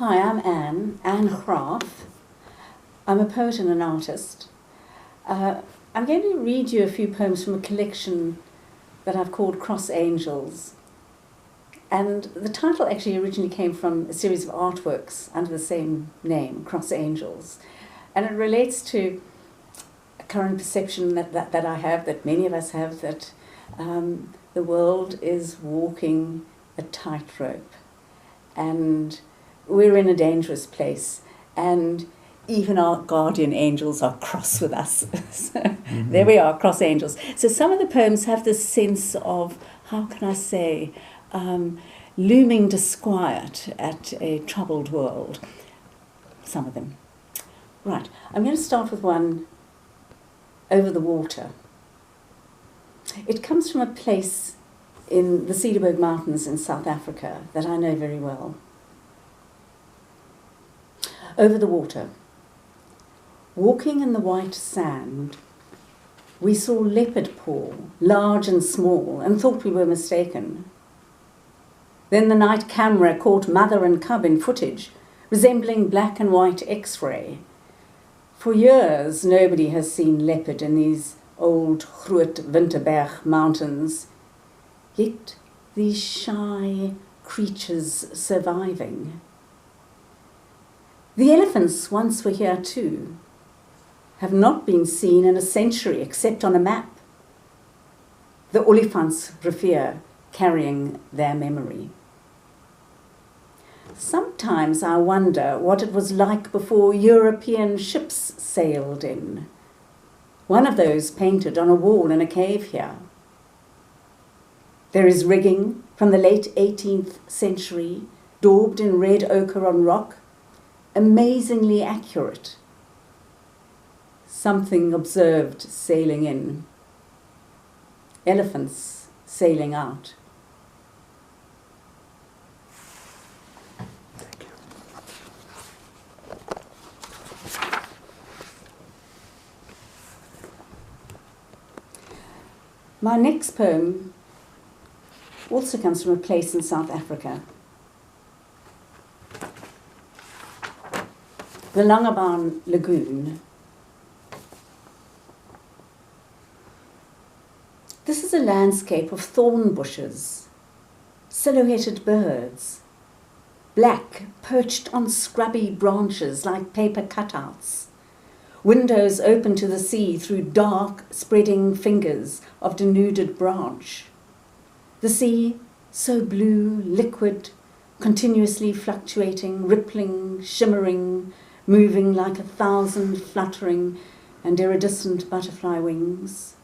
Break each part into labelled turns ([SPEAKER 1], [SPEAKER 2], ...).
[SPEAKER 1] Hi, I'm Anne GRAAFF. I'm a poet and an artist. I'm going to read you a few poems from a collection that I've called Cross Angels. And the title actually originally came from a series of artworks under the same name, Cross Angels. And it relates to a current perception that I have, that many of us have, that the world is walking a tightrope. And we're in a dangerous place, and even our guardian angels are cross with us. So there we are, cross angels. So some of the poems have this sense of, how can I say, looming disquiet at a troubled world. Some of them. Right, I'm going to start with one, Over the Water. It comes from a place in the Cederberg Mountains in South Africa that I know very well. Over the water. Walking in the white sand, we saw leopard paw, large and small, and thought we were mistaken. Then the night camera caught mother and cub in footage, resembling black and white X-ray. For years, nobody has seen leopard in these old Groot Winterberg mountains. Yet these shy creatures surviving. The elephants once were here too, have not been seen in a century except on a map. The olifantsrivier carrying their memory. Sometimes I wonder what it was like before European ships sailed in. One of those painted on a wall in a cave here. There is rigging from the late 18th century, daubed in red ochre on rock, amazingly accurate. Something observed sailing in. Elephants sailing out.
[SPEAKER 2] Thank you.
[SPEAKER 1] My next poem also comes from a place in South Africa. The Langebaan Lagoon. This is a landscape of thorn bushes, silhouetted birds, black perched on scrubby branches like paper cutouts, windows open to the sea through dark, spreading fingers of denuded branch. The sea, so blue, liquid, continuously fluctuating, rippling, shimmering, moving like 1,000 fluttering and iridescent butterfly wings.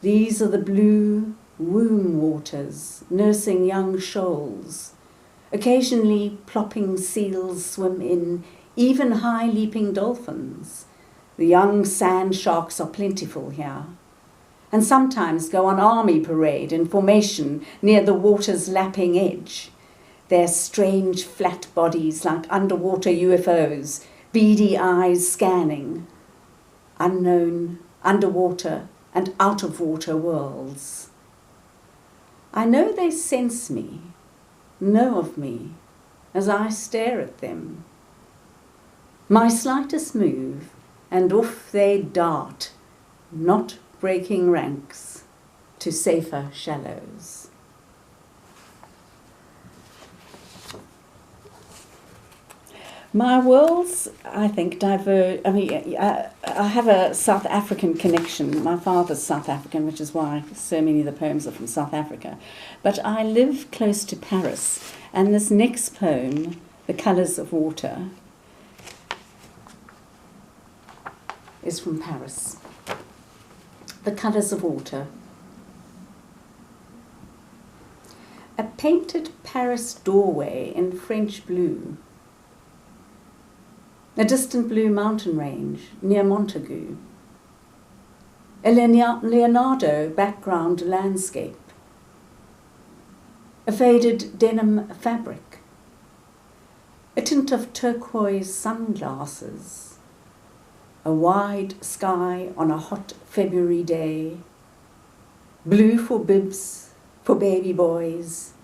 [SPEAKER 1] These are the blue womb waters, nursing young shoals. Occasionally plopping seals swim in, even high-leaping dolphins. The young sand sharks are plentiful here, and sometimes go on army parade in formation near the water's lapping edge. Their strange flat bodies like underwater UFOs, beady eyes scanning unknown underwater and out-of-water worlds. I know they sense me, know of me, as I stare at them. My slightest move, and off they dart, not breaking ranks, to safer shallows. My worlds, I think, diverge. I mean, I have a South African connection. My father's South African, which is why so many of the poems are from South Africa. But I live close to Paris, and this next poem, The Colours of Water, is from Paris. The Colours of Water. A painted Paris doorway in French blue. A distant blue mountain range near Montagu. A Leonardo background landscape. A faded denim fabric. A tint of turquoise sunglasses. A wide sky on a hot February day. Blue for bibs, for baby boys.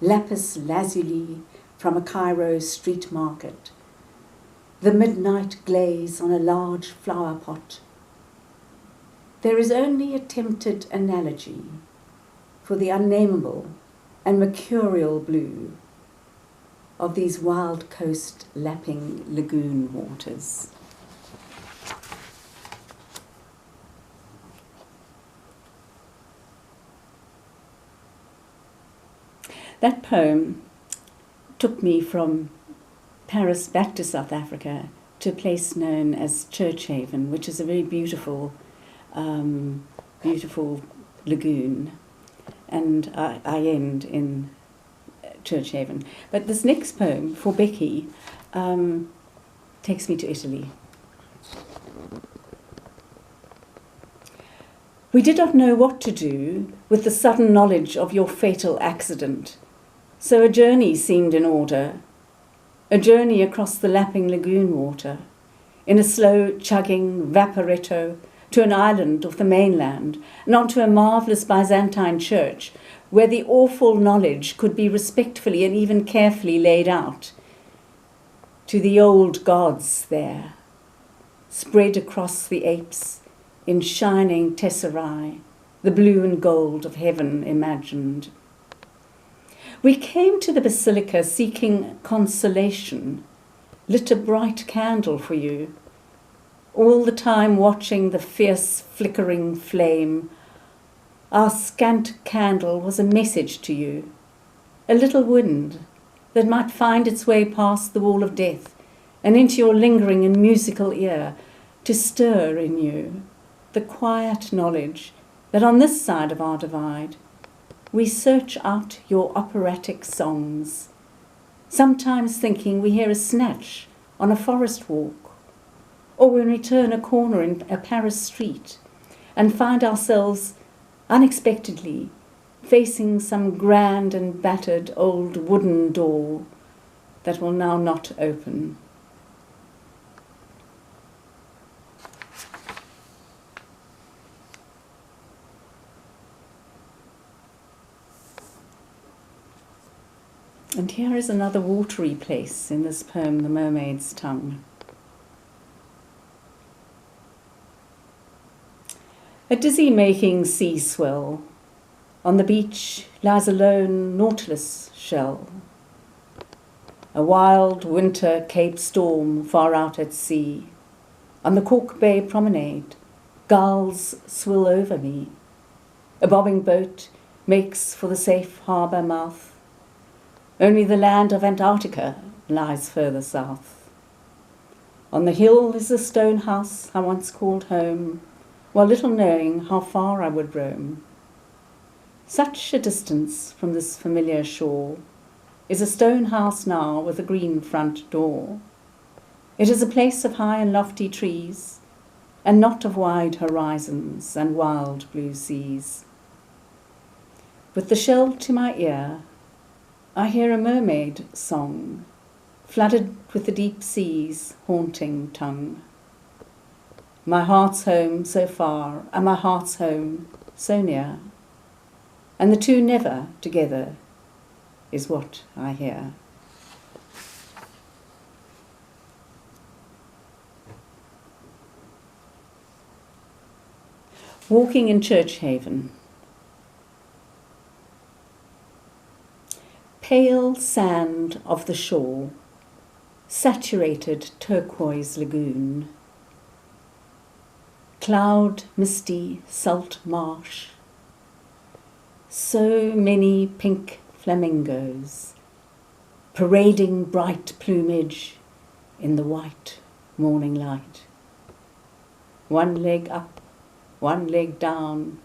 [SPEAKER 1] Lapis lazuli from a Cairo street market, the midnight glaze on a large flower pot. There is only attempted analogy for the unnameable and mercurial blue of these wild coast lapping lagoon waters. That poem took me from Paris back to South Africa to a place known as Churchhaven, which is a very beautiful, beautiful lagoon. And I end in Churchhaven. But this next poem, for Becky, takes me to Italy. We did not know what to do with the sudden knowledge of your fatal accident. So a journey seemed in order, a journey across the lapping lagoon water, in a slow chugging vaporetto to an island off the mainland, and onto a marvellous Byzantine church, where the awful knowledge could be respectfully and even carefully laid out. To the old gods there, spread across the apse in shining tesserae, the blue and gold of heaven imagined. We came to the basilica seeking consolation, lit a bright candle for you, all the time watching the fierce flickering flame. Our scant candle was a message to you, a little wind that might find its way past the wall of death and into your lingering and musical ear, to stir in you the quiet knowledge that on this side of our divide we search out your operatic songs, sometimes thinking we hear a snatch on a forest walk, or when we turn a corner in a Paris street and find ourselves unexpectedly facing some grand and battered old wooden door that will now not open. And here is another watery place in this poem, The Mermaid's Tongue. A dizzy-making sea swell, on the beach lies a lone nautilus shell. A wild winter Cape storm far out at sea. On the Cork Bay promenade, gulls swill over me. A bobbing boat makes for the safe harbour mouth. Only the land of Antarctica lies further south. On the hill is a stone house I once called home, while little knowing how far I would roam. Such a distance from this familiar shore is a stone house now with a green front door. It is a place of high and lofty trees, and not of wide horizons and wild blue seas. With the shell to my ear, I hear a mermaid song, flooded with the deep sea's haunting tongue. My heart's home so far, and my heart's home so near, and the two never together is what I hear. Walking in Churchhaven. Pale sand of the shore, saturated turquoise lagoon, cloud misty salt marsh, so many pink flamingos, parading bright plumage in the white morning light. One leg up, one leg down,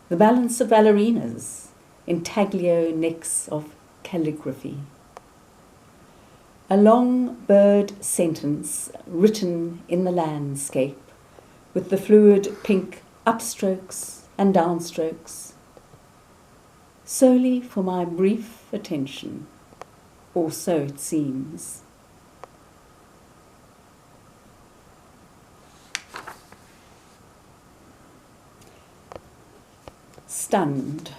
[SPEAKER 1] the balance of ballerinas, intaglio necks of calligraphy. A long bird sentence written in the landscape with the fluid pink upstrokes and downstrokes, solely for my brief attention, or so it seems. Stunned.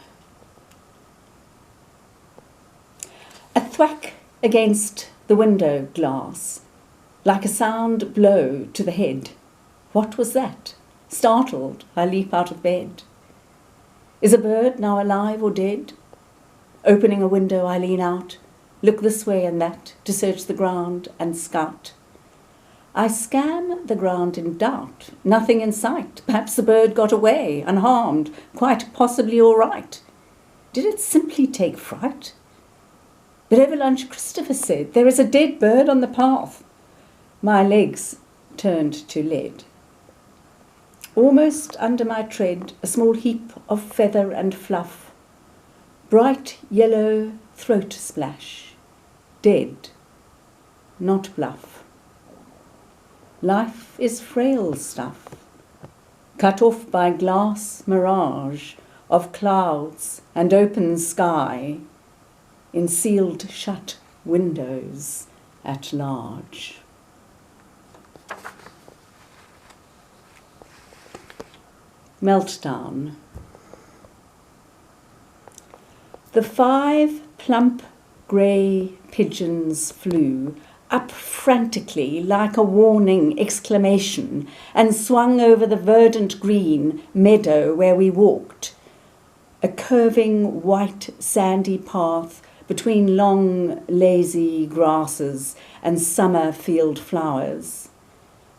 [SPEAKER 1] A thwack against the window glass, like a sound blow to the head. What was that? Startled, I leap out of bed. Is a bird now alive or dead? Opening a window, I lean out, look this way and that, to search the ground and scout. I scan the ground in doubt, nothing in sight. Perhaps the bird got away, unharmed, quite possibly all right. Did it simply take fright? But over lunch Christopher said, there is a dead bird on the path. My legs turned to lead. Almost under my tread, a small heap of feather and fluff. Bright yellow throat splash. Dead, not bluff. Life is frail stuff, cut off by glass mirage of clouds and open sky, in sealed shut windows at large. Meltdown. The 5 plump grey pigeons flew up frantically like a warning exclamation and swung over the verdant green meadow where we walked, a curving white sandy path between long lazy grasses and summer field flowers.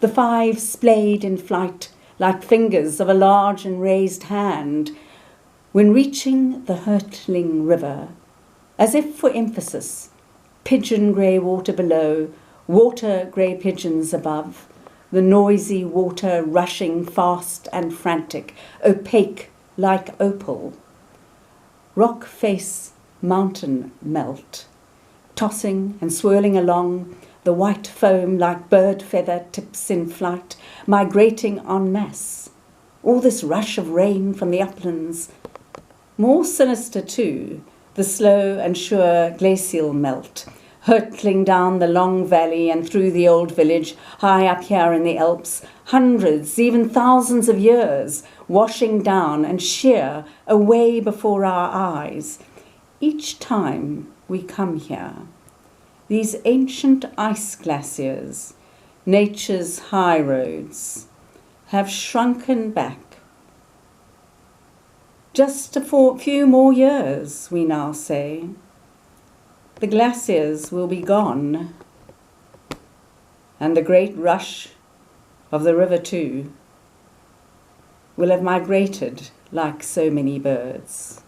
[SPEAKER 1] The 5 splayed in flight like fingers of a large and raised hand when reaching the hurtling river, as if for emphasis, pigeon grey water below, water grey pigeons above, the noisy water rushing fast and frantic, opaque like opal. Rock face mountain melt, tossing and swirling along, the white foam like bird feather tips in flight, migrating en masse. All this rush of rain from the uplands. More sinister too, the slow and sure glacial melt, hurtling down the long valley and through the old village, high up here in the Alps, hundreds, even thousands of years, washing down and sheer away before our eyes. Each time we come here, these ancient ice glaciers, nature's high roads, have shrunken back. Just a few more years, we now say. The glaciers will be gone, and the great rush of the river too will have migrated like so many birds.